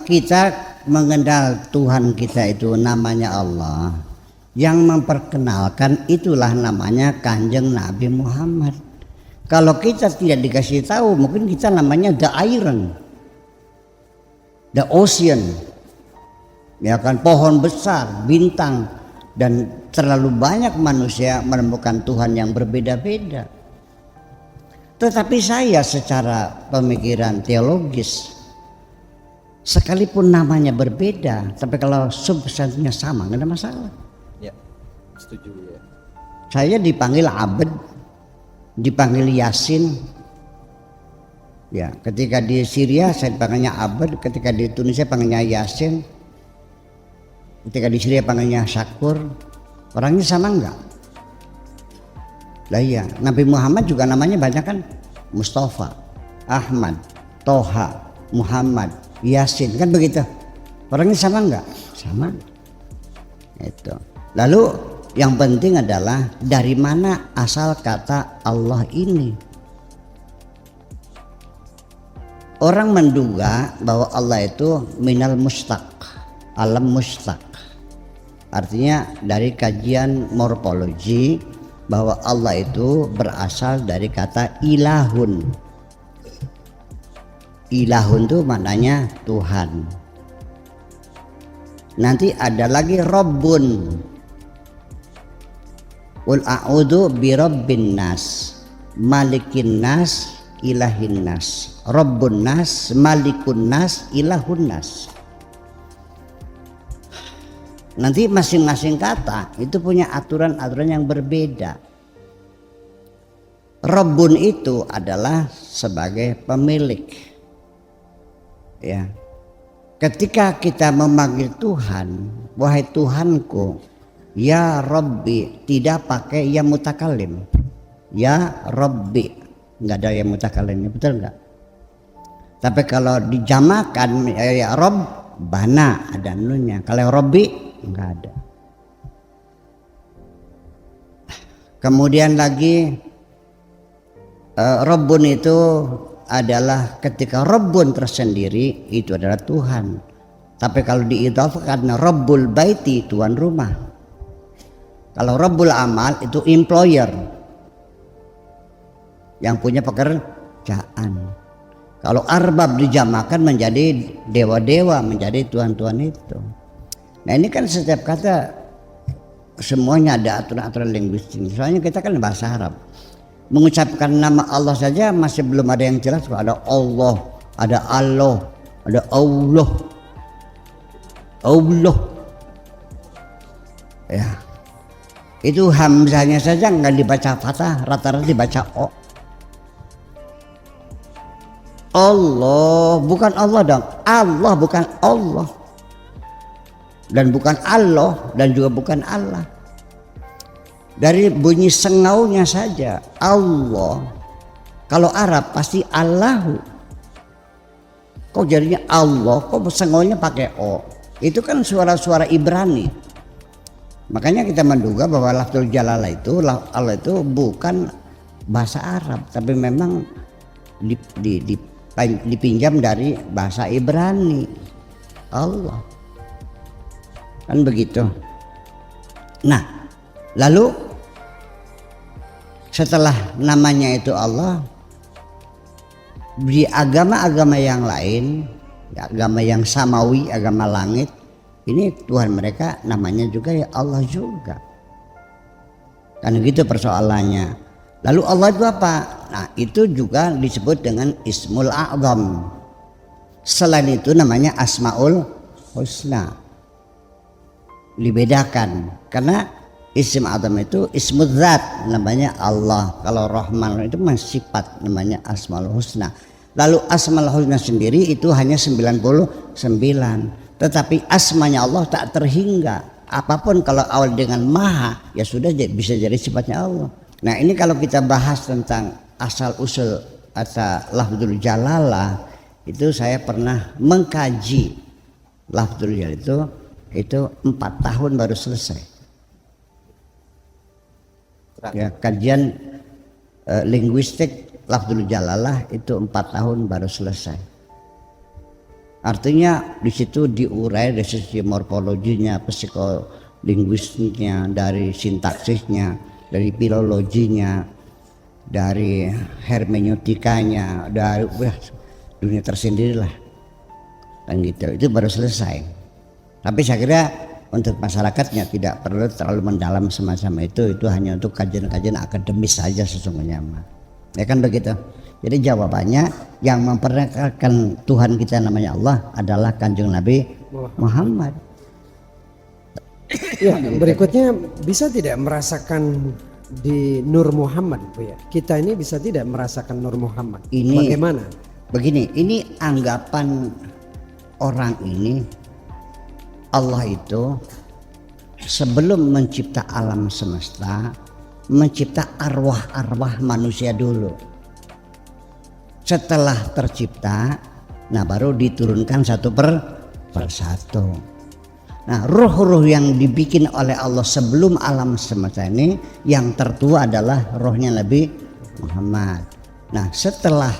kita mengenal Tuhan kita itu namanya Allah, yang memperkenalkan itulah namanya Kanjeng Nabi Muhammad. Kalau kita tidak dikasih tahu, mungkin kita namanya the iron, the ocean, ya kan, pohon besar, bintang, dan terlalu banyak manusia menemukan Tuhan yang berbeda-beda. Tetapi saya secara pemikiran teologis, sekalipun namanya berbeda, tapi kalau substansinya sama, nggak ada masalah. Ya, setuju ya. Saya dipanggil Abed, dipanggil Yasin. Ya, ketika di Syria saya panggilnya Abed, ketika di Tunisia panggilnya Yasin, ketika di Syria panggilnya Syakur. Orangnya sama enggak? Lah iya, Nabi Muhammad juga namanya banyak kan, Mustafa, Ahmad, Toha, Muhammad, Yasin, kan begitu. Orangnya sama enggak? Sama. Itu. Lalu yang penting adalah dari mana asal kata Allah ini. Orang menduga bahwa Allah itu minal mustaq, alam mustaq. Artinya dari kajian morfologi bahwa Allah itu berasal dari kata ilahun. Ilahun itu maknanya Tuhan. Nanti ada lagi Rabbun. Qul a'udzu birabbin nas, malikin nas, ilahin nas. Rabbun nas, malikun nas, ilahun nas. Nanti masing-masing kata itu punya aturan-aturan yang berbeda. Rabbun itu adalah sebagai pemilik. Ya. Ketika kita memanggil Tuhan, wahai Tuhanku, ya Rabbi, tidak pakai ya mutakallim. Ya Rabbi, enggak ada ya mutakallimnya, betul enggak? Tapi kalau dijamakan ya Rabbana ada nunnya. Kalau Rabbi enggak ada. Kemudian lagi Rabbun itu adalah ketika Rabbun tersendiri itu adalah Tuhan. Tapi kalau diidhafahkan Rabbul Baiti, tuan rumah. Kalau Rabbul Amal itu employer, yang punya pekerjaan. Kalau Arbab dijamakan menjadi dewa-dewa, menjadi tuan-tuan itu. Nah ini kan setiap kata semuanya ada aturan-aturan linguistik. Soalnya kita kan bahasa Arab. Mengucapkan nama Allah saja masih belum ada yang jelas. Ada Allah, ada Allah, ada Allah, Allah. Ya, itu hamzahnya saja nggak dibaca fathah, rata-rata dibaca o. Allah, bukan Allah dong. Allah bukan Allah. Dan bukan Allah, dan juga bukan Allah. Dari bunyi sengaunya saja Allah. Kalau Arab pasti Allahu. Kok jadinya Allah? Kok sengaunya pakai O? Itu kan suara-suara Ibrani. Makanya kita menduga bahwa lafzul jalalah itu, Allah itu bukan bahasa Arab, tapi memang dipinjam dari bahasa Ibrani. Allah. Kan begitu. Nah, lalu setelah namanya itu Allah, di agama-agama yang lain, agama yang samawi, agama langit, ini Tuhan mereka namanya juga ya Allah juga. Kan gitu persoalannya. Lalu Allah itu apa? Nah, itu juga disebut dengan Ismul A'zam. Selain itu namanya Asmaul Husna. Dibedakan karena Isim A'zam itu Ismul Zat, namanya Allah. Kalau Rahman itu sifat, namanya Asmaul Husna. Lalu Asmaul Husna sendiri itu hanya 99. Tetapi asmanya Allah tak terhingga. Apapun kalau awal dengan maha, ya sudah bisa jadi sifatnya Allah. Nah ini kalau kita bahas tentang asal usul atau lafzul jalalah, itu saya pernah mengkaji lafzul jalalah itu 4 tahun baru selesai. Ya, kajian linguistik lafzul jalalah itu 4 tahun baru selesai. Artinya di situ diurai dari sisi morfologinya, psikolinguistiknya, dari sintaksisnya, dari filologinya, dari hermeneutikanya, dari dunia tersendiri lah. Dan gitu, itu baru selesai. Tapi saya kira untuk masyarakatnya tidak perlu terlalu mendalam semacam itu hanya untuk kajian-kajian akademis saja sesungguhnya. Ya kan begitu. Jadi jawabannya yang memperkenalkan Tuhan kita namanya Allah adalah Kanjeng Nabi Muhammad. Ya, berikutnya bisa tidak merasakan di Nur Muhammad, Bu ya? Kita ini bisa tidak merasakan Nur Muhammad? Ini bagaimana? Begini, ini anggapan orang ini, Allah itu sebelum mencipta alam semesta, mencipta arwah-arwah manusia dulu. Setelah tercipta, nah baru diturunkan satu per satu. Nah, ruh-ruh yang dibikin oleh Allah sebelum alam semesta ini, yang tertua adalah rohnya Nabi Muhammad. Nah, setelah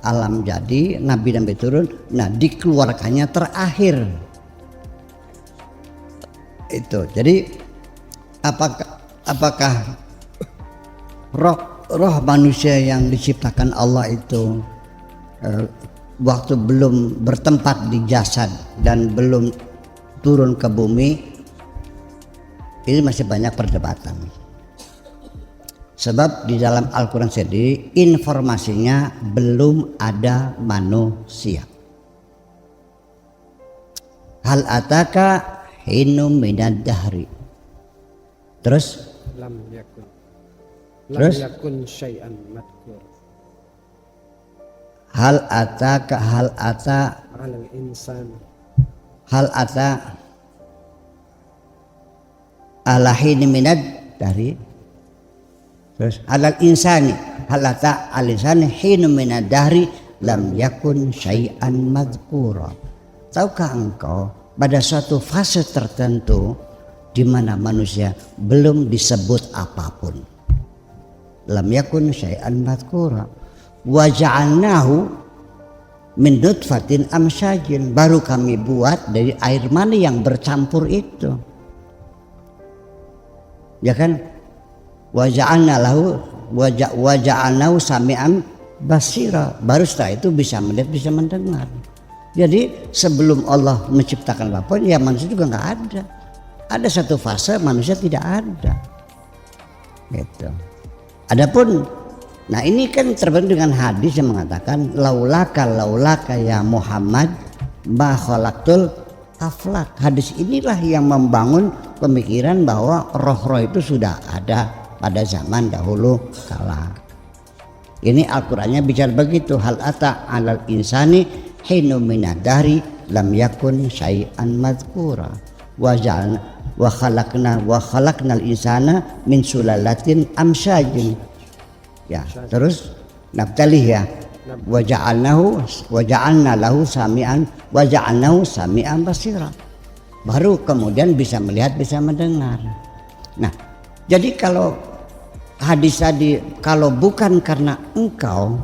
alam jadi, Nabi turun, nah dikeluarkannya terakhir. Itu. Jadi apakah roh manusia yang diciptakan Allah itu waktu belum bertempat di jasad dan belum turun ke bumi, ini masih banyak perdebatan. Sebab di dalam Al-Quran sendiri informasinya belum ada manusia. Hal ataka hinum minad dahri. Terus Lam yakun. Terus? Lam yakun syai'an madkur. hal ata Alal insan. hal ata ala hini minad dari terus alal insani hal ata al insani hinu minad dari lam yakun syai'an madhkura. Tahukah engkau pada suatu fase tertentu di mana manusia belum disebut apapun, lam yakun syai'an madhkura, wa ja'alnahu min nutfatin amsyajin, baru kami buat dari air mani yang bercampur itu, ya kan, wa ja'alnahu sami'an basira, baru setelah itu bisa melihat, bisa mendengar. Jadi sebelum Allah menciptakan apapun, ya manusia juga nggak ada. Ada satu fase manusia tidak ada, gitu. Adapun, nah ini kan terbentuk dengan hadis yang mengatakan laulaka ya Muhammad ma khalaqtul aflak. Hadis inilah yang membangun pemikiran bahwa roh-roh itu sudah ada pada zaman dahulu kala. Ini Al-Qur'annya bicara begitu, hal ata alal insani hinu minadari lam yakun syai'an madhkura wa khalaqnal insana min sulalatin amsyajin. Ya, terus nabtalih ya, wa ja'alna lahu sami'an basira, baru kemudian bisa melihat, bisa mendengar. Nah, jadi kalau hadis tadi, kalau bukan karena engkau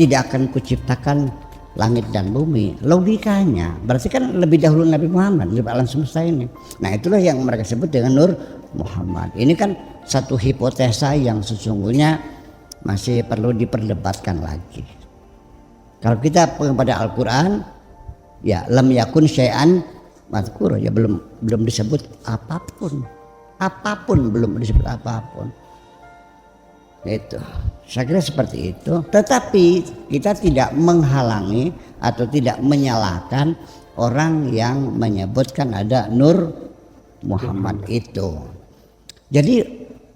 tidak akan kuciptakan langit dan bumi, logikanya berarti kan lebih dahulu Nabi Muhammad di alam semesta ini. Nah, itulah yang mereka sebut dengan Nur Muhammad. Ini kan satu hipotesa yang sesungguhnya masih perlu diperdebatkan lagi. Kalau kita kepada Al-Quran, ya lam yakun syai'an madhkur, ya belum disebut apapun belum disebut apapun. Itu saya kira seperti itu. Tetapi kita tidak menghalangi atau tidak menyalahkan orang yang menyebutkan ada Nur Muhammad itu. Jadi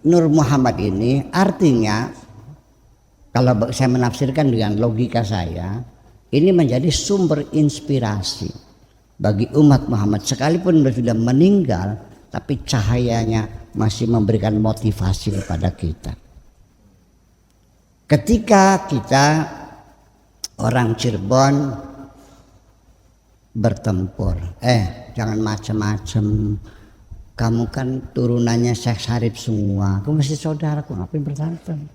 Nur Muhammad ini artinya, kalau saya menafsirkan dengan logika saya, ini menjadi sumber inspirasi bagi umat Muhammad. Sekalipun sudah meninggal, tapi cahayanya masih memberikan motivasi kepada kita. Ketika kita orang Cirebon bertempur, jangan macam-macam, kamu kan turunannya Syekh Syarif semua, kamu masih saudaraku, ngapain berantem?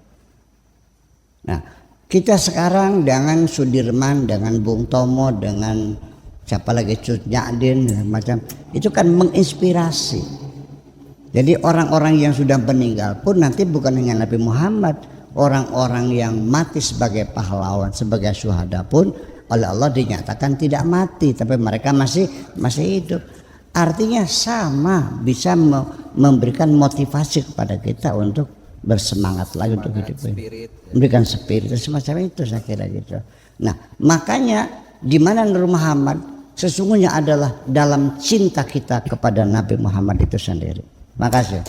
Nah, kita sekarang dengan Sudirman, dengan Bung Tomo, dengan siapa lagi Cut Nyadin macam itu kan menginspirasi. Jadi orang-orang yang sudah meninggal pun nanti bukan hanya Nabi Muhammad, orang-orang yang mati sebagai pahlawan, sebagai syuhada pun oleh Allah dinyatakan tidak mati, tapi mereka masih hidup. Artinya sama, bisa memberikan motivasi kepada kita untuk bersemangat lagi untuk hidup ini. Memberikan spirit semacam itu, saya kira gitu. Nah, makanya di mana Nur Muhammad sesungguhnya adalah dalam cinta kita kepada Nabi Muhammad itu sendiri. Makasih.